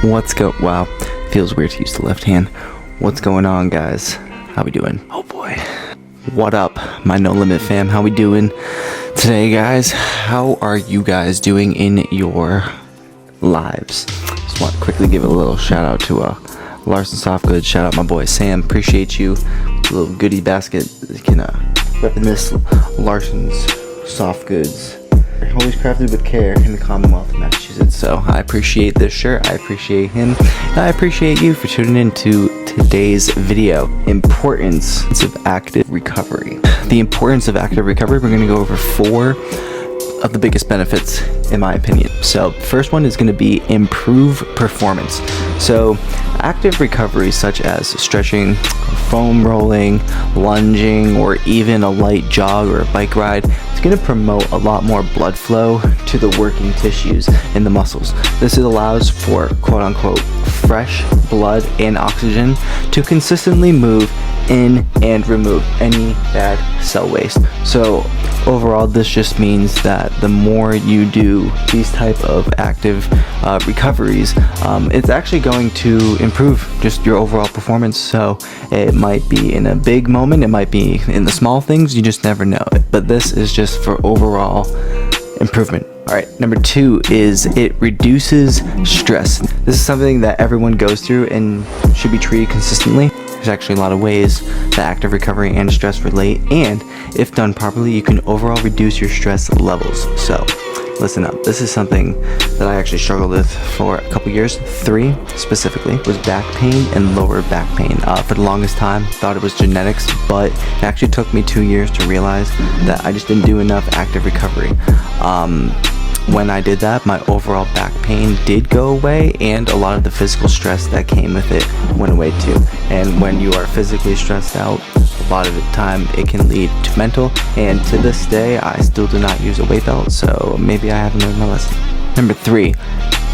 Wow, feels weird to use the left hand. What's going on, guys? How we doing? Oh boy. What up, my No Limit fam? How we doing today, guys? How are you guys doing in your lives? Just want to quickly give a little shout out to Larson Soft Goods. Shout out my boy Sam. Appreciate you. A little goodie basket. You can repping this Larson's Soft Goods. Always crafted with care in the Commonwealth of Massachusetts. So I appreciate this shirt. I appreciate him. And I appreciate you for tuning in to today's video. Importance of active recovery. The importance of active recovery. We're going to go over 4 of the biggest benefits in my opinion. So first one is going to be improve performance. So active recovery such as stretching, foam rolling, lunging, or even a light jog or a bike ride, it's going to promote a lot more blood flow to the working tissues in the muscles. This allows for quote unquote fresh blood and oxygen to consistently move in and remove any bad cell waste. So overall, this just means that the more you do these type of active recoveries, it's actually going to improve just your overall performance. So it might be in a big moment, it might be in the small things, you just never know. But this is just for overall improvement. Alright, number 2 is it reduces stress. This is something that everyone goes through and should be treated consistently. There's actually a lot of ways that active recovery and stress relate, and if done properly, you can overall reduce your stress levels. So listen up, this is something that I actually struggled with for a couple years. 3 specifically was back pain and lower back pain. For the longest time, thought it was genetics, but it actually took me 2 years to realize that I just didn't do enough active recovery. When I did that, my overall back pain did go away, and a lot of the physical stress that came with it went away too. And when you are physically stressed out, a lot of the time it can lead to mental, and to this day I still do not use a weight belt, so maybe I haven't learned my lesson. Number 3,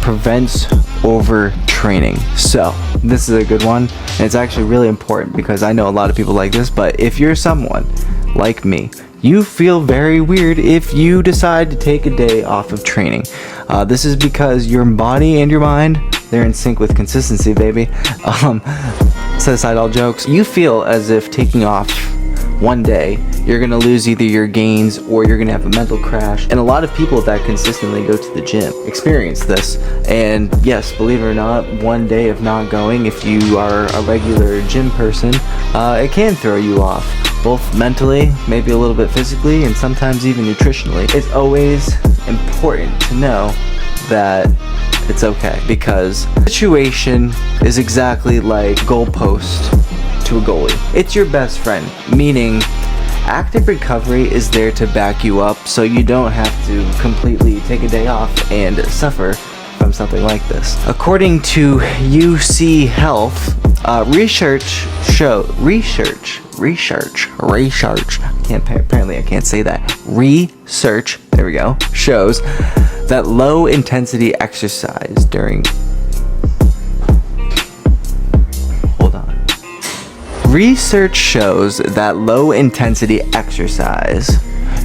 prevents overtraining. So this is a good one, and it's actually really important because I know a lot of people like this, but if you're someone like me, you feel very weird if you decide to take a day off of training. This is because your body and your mind, they're in sync with consistency, baby. Set aside all jokes. You feel as if taking off one day, you're gonna lose either your gains or you're gonna have a mental crash. And a lot of people that consistently go to the gym experience this. And yes, believe it or not, one day of not going, if you are a regular gym person, it can throw you off. Both mentally, maybe a little bit physically, and sometimes even nutritionally. It's always important to know that it's okay, because the situation is exactly like goalpost to a goalie. It's your best friend, meaning active recovery is there to back you up so you don't have to completely take a day off and suffer from something like this. According to UC Health, research, apparently I can't say that. Research, there we go, shows that low intensity exercise Research shows that low intensity exercise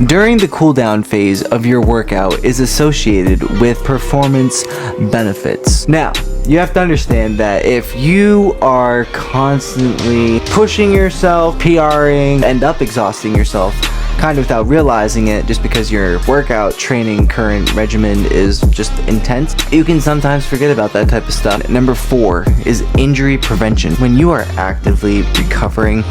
during the cool down phase of your workout is associated with performance benefits. Now, you have to understand that if you are constantly pushing yourself, PRing, end up exhausting yourself kind of without realizing it, just because your workout training current regimen is just intense, you can sometimes forget about that type of stuff. Number 4 is injury prevention. When you are actively recovering,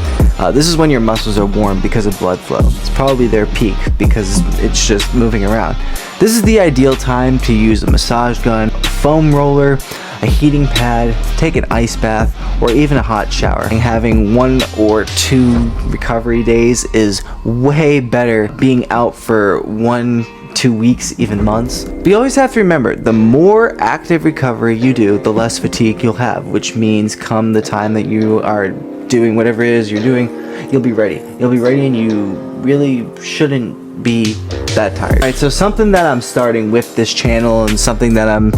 this is when your muscles are warm because of blood flow. It's probably their peak because it's just moving around. This is the ideal time to use a massage gun, a foam roller, a heating pad, take an ice bath, or even a hot shower. And having 1 or 2 recovery days is way better being out for 1-2 weeks, even months. But you always have to remember, the more active recovery you do, the less fatigue you'll have, which means come the time that you are doing whatever it is you're doing, you'll be ready. You'll be ready, and you really shouldn't be that tired. Alright, so something that I'm starting with this channel, and something that I'm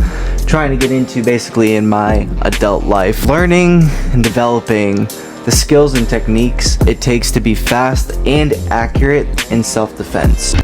trying to get into basically in my adult life, learning and developing the skills and techniques it takes to be fast and accurate in self-defense.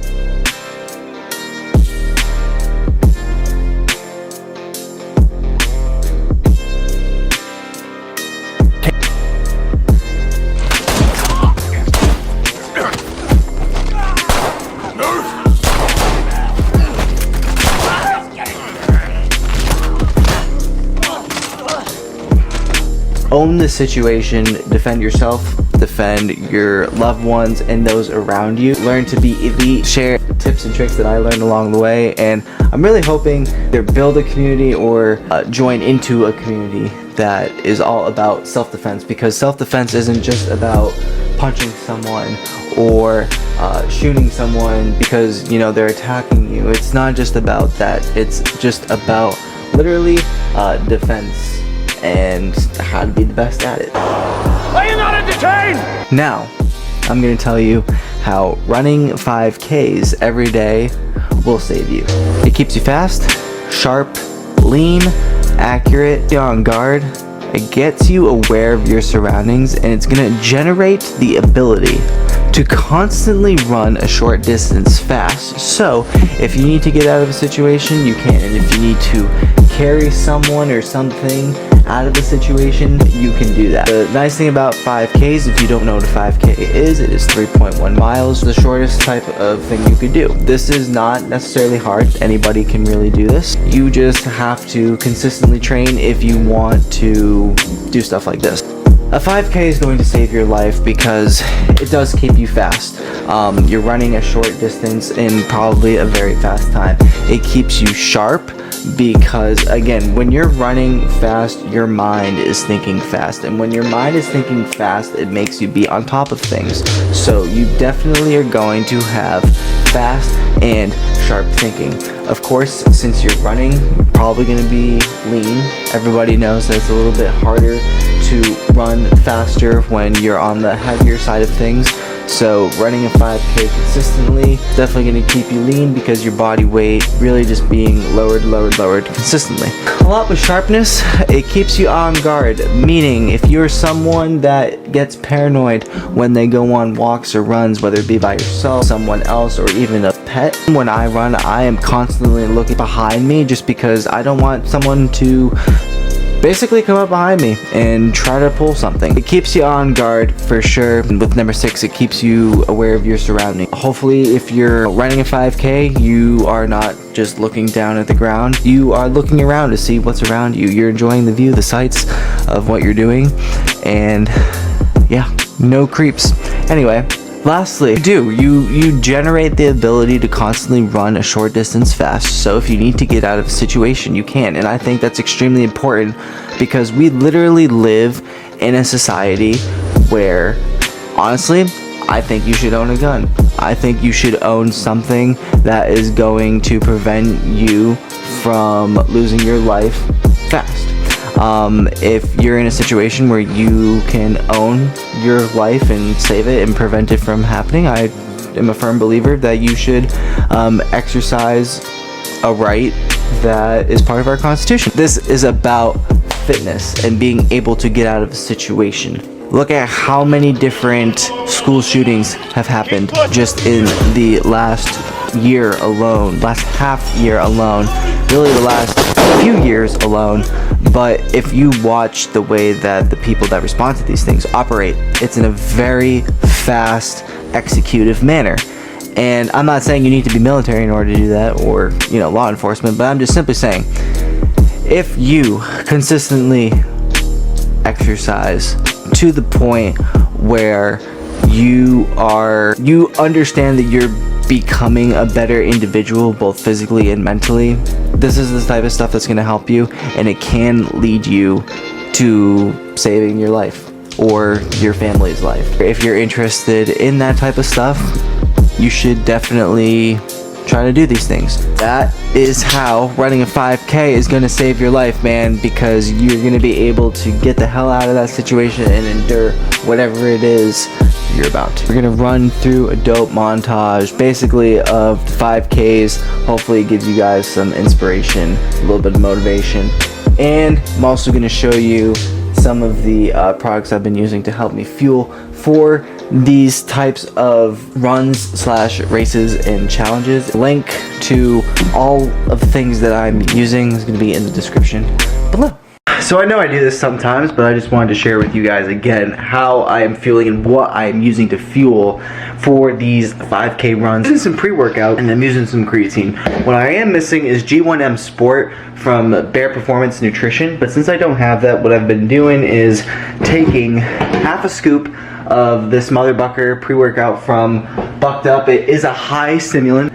Own the situation, defend yourself, defend your loved ones and those around you. Learn to be elite, share tips and tricks that I learned along the way, and I'm really hoping to build a community or join into a community that is all about self-defense, because self-defense isn't just about punching someone or shooting someone because, you know, they're attacking you. It's not just about that. It's just about literally defense and how to be the best at it. Are you not entertained? Now, I'm going to tell you how running 5Ks every day will save you. It keeps you fast, sharp, lean, accurate, on guard. It gets you aware of your surroundings, and it's going to generate the ability to constantly run a short distance fast. So if you need to get out of a situation, you can. And if you need to carry someone or something out of the situation, you can do that. The nice thing about 5Ks, if you don't know what a 5K is, it is 3.1 miles, the shortest type of thing you could do. This is not necessarily hard. Anybody can really do this. You just have to consistently train if you want to do stuff like this. A 5K is going to save your life because it does keep you fast. You're running a short distance in probably a very fast time. It keeps you sharp because, again, when you're running fast, your mind is thinking fast. And when your mind is thinking fast, it makes you be on top of things. So you definitely are going to have fast and sharp thinking. Of course, since you're running, you're probably going to be lean. Everybody knows that it's a little bit harder to run faster when you're on the heavier side of things. So running a 5K consistently is definitely going to keep you lean because your body weight really just being lowered consistently. A lot with sharpness, it keeps you on guard, meaning if you're someone that gets paranoid when they go on walks or runs, whether it be by yourself, someone else, or even a pet. When I run, I am constantly looking behind me just because I don't want someone to basically come up behind me and try to pull something. It keeps you on guard for sure. And with number 6, it keeps you aware of your surroundings. Hopefully, if you're running a 5K, you are not just looking down at the ground. You are looking around to see what's around you. You're enjoying the view, the sights of what you're doing, and yeah, no creeps. Anyway, lastly, you generate the ability to constantly run a short distance fast. So if you need to get out of a situation, you can. And I think that's extremely important because we literally live in a society where, honestly, I think you should own a gun. I think you should own something that is going to prevent you from losing your life fast. If you're in a situation where you can own your life and save it and prevent it from happening, I am a firm believer that you should exercise a right that is part of our Constitution. This is about fitness and being able to get out of a situation. Look at how many different school shootings have happened just in the last year alone, last half year alone, really the last few years alone. But if you watch the way that the people that respond to these things operate, it's in a very fast, executive manner. And I'm not saying you need to be military in order to do that, or, you know, law enforcement, but I'm just simply saying, if you consistently exercise to the point where you understand that you're becoming a better individual, both physically and mentally, this is the type of stuff that's going to help you, and it can lead you to saving your life or your family's life. If you're interested in that type of stuff, you should definitely try to do these things. That is how running a 5K is going to save your life, man, because you're going to be able to get the hell out of that situation and endure whatever it is you're about to. We're going to run through a dope montage basically of the 5Ks. Hopefully it gives you guys some inspiration, a little bit of motivation, and I'm also going to show you some of the products I've been using to help me fuel for these types of runs / races and challenges. Link to all of the things that I'm using is going to be in the description below. So I know I do this sometimes, but I just wanted to share with you guys again how I am feeling and what I am using to fuel for these 5K runs. I'm using some pre-workout and I'm using some creatine. What I am missing is G1M Sport from Bear Performance Nutrition, but since I don't have that, what I've been doing is taking half a scoop of this Motherbucker pre-workout from WADDUP. It is a high stimulant.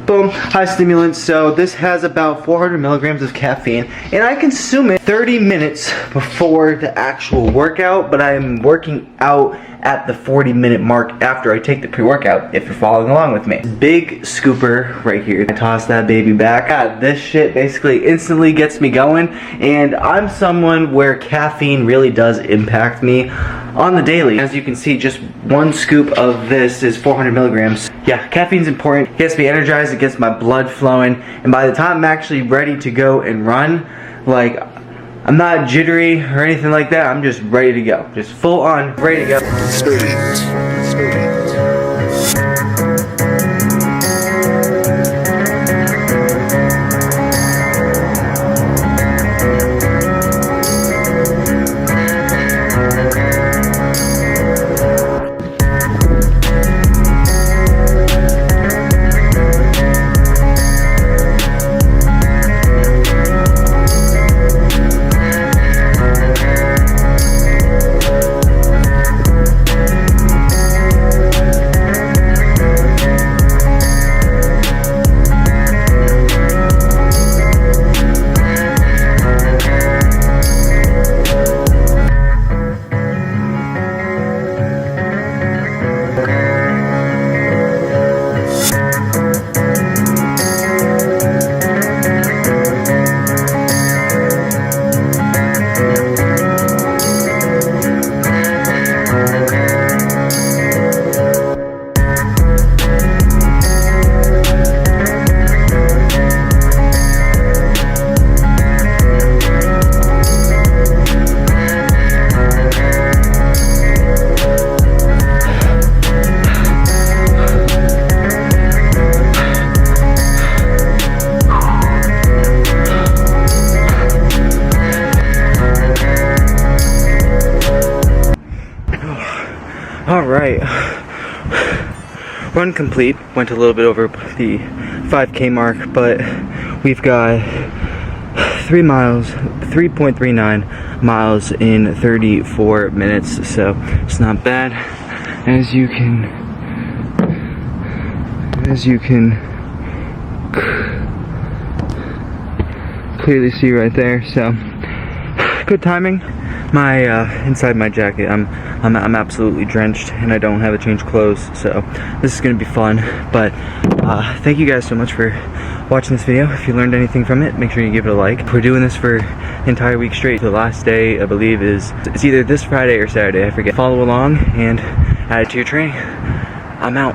Boom, high stimulant. So this has about 400 milligrams of caffeine, and I consume it 30 minutes before the actual workout, but I am working out at the 40-minute mark after I take the pre-workout, if you're following along with me. Big scooper right here. I toss that baby back. God, this shit basically instantly gets me going, and I'm someone where caffeine really does impact me on the daily. As you can see, just one scoop of this is 400 milligrams. Yeah, caffeine's important. It gets me energized, it gets my blood flowing, and by the time I'm actually ready to go and run, like, I'm not jittery or anything like that. I'm just ready to go. Just full on ready to go. Alright, run complete. Went a little bit over the 5K mark, but we've got 3.39 miles in 34 minutes, so it's not bad. As you can clearly see right there, so good timing. My inside my jacket, I'm absolutely drenched, and I don't have a change of clothes, so this is gonna be fun. But thank you guys so much for watching this video. If you learned anything from it, make sure you give it a like. We're doing this for an entire week straight. The last day, I believe, it's either this Friday or Saturday, I forget. Follow along and add it to your training. I'm out.